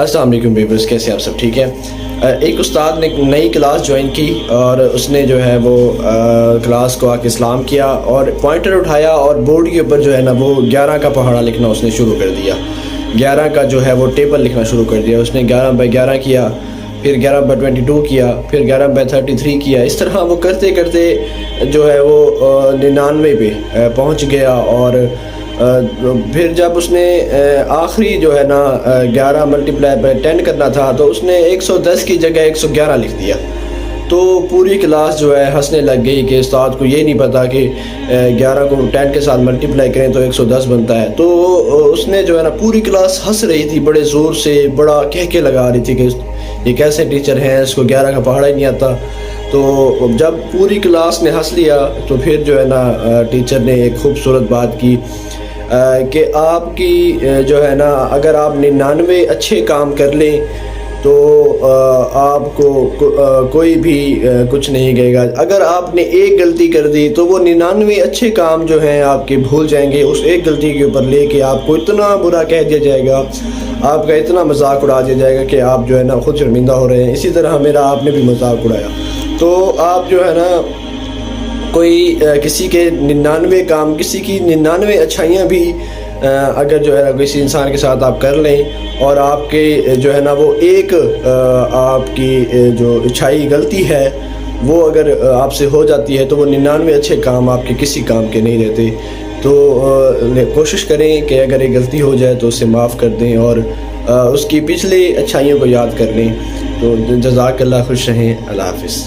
السلام علیکم بیبرس، کیسے آپ سب ٹھیک ہے؟ ایک استاد نے نئی کلاس جوائن کی اور اس نے جو ہے وہ کلاس کو آ کے سلام کیا اور پوائنٹر اٹھایا اور بورڈ کے اوپر جو ہے نا وہ 11 کا پہاڑا لکھنا اس نے شروع کر دیا. 11 کا جو ہے وہ ٹیبل لکھنا شروع کر دیا. اس نے 11/11 کیا، پھر 11/22 کیا، پھر 11/33 کیا. اس طرح وہ کرتے کرتے جو ہے وہ 99 پہ پہنچ گیا. اور پھر جب اس نے آخری جو ہے نا 11 × 10 کرنا تھا تو اس نے 110 کی جگہ 111 لکھ دیا. تو پوری کلاس جو ہے ہنسنے لگ گئی کہ استاد کو یہ نہیں پتا کہ 11 کو 10 کے ساتھ ملٹیپلائی کریں تو 110 بنتا ہے. تو اس نے جو ہے نا پوری کلاس ہنس رہی تھی بڑے زور سے، بڑا کہکے لگا رہی تھی کہ یہ کیسے ٹیچر ہیں، اس کو 11 کا پہاڑا ہی نہیں آتا. تو جب پوری کلاس نے ہنس لیا تو پھر جو ہے نا ٹیچر نے ایک خوبصورت بات کی کہ آپ کی جو ہے نا اگر آپ 99 اچھے کام کر لیں تو آپ کو کوئی بھی کچھ نہیں کہے گا. اگر آپ نے ایک غلطی کر دی تو وہ 99 اچھے کام جو ہیں آپ کے بھول جائیں گے. اس ایک غلطی کے اوپر لے کے آپ کو اتنا برا کہہ دیا جائے گا، آپ کا اتنا مذاق اڑا دیا جائے گا کہ آپ جو ہے نا خود شرمندہ ہو رہے ہیں. اسی طرح میرا آپ نے بھی مذاق اڑایا. تو آپ جو ہے نا کوئی کسی کے 99 کام، کسی کی 99 اچھائیاں بھی اگر جو ہے نا کسی انسان کے ساتھ آپ کر لیں اور آپ کے جو ہے نا وہ ایک آپ کی جو اچھائی غلطی ہے وہ اگر آپ سے ہو جاتی ہے تو وہ 99 اچھے کام آپ کے کسی کام کے نہیں رہتے. تو کوشش کریں کہ اگر ایک غلطی ہو جائے تو اسے معاف کر دیں اور اس کی پچھلی اچھائیوں کو یاد کر لیں. تو جزاک اللہ، خوش رہیں، اللہ حافظ.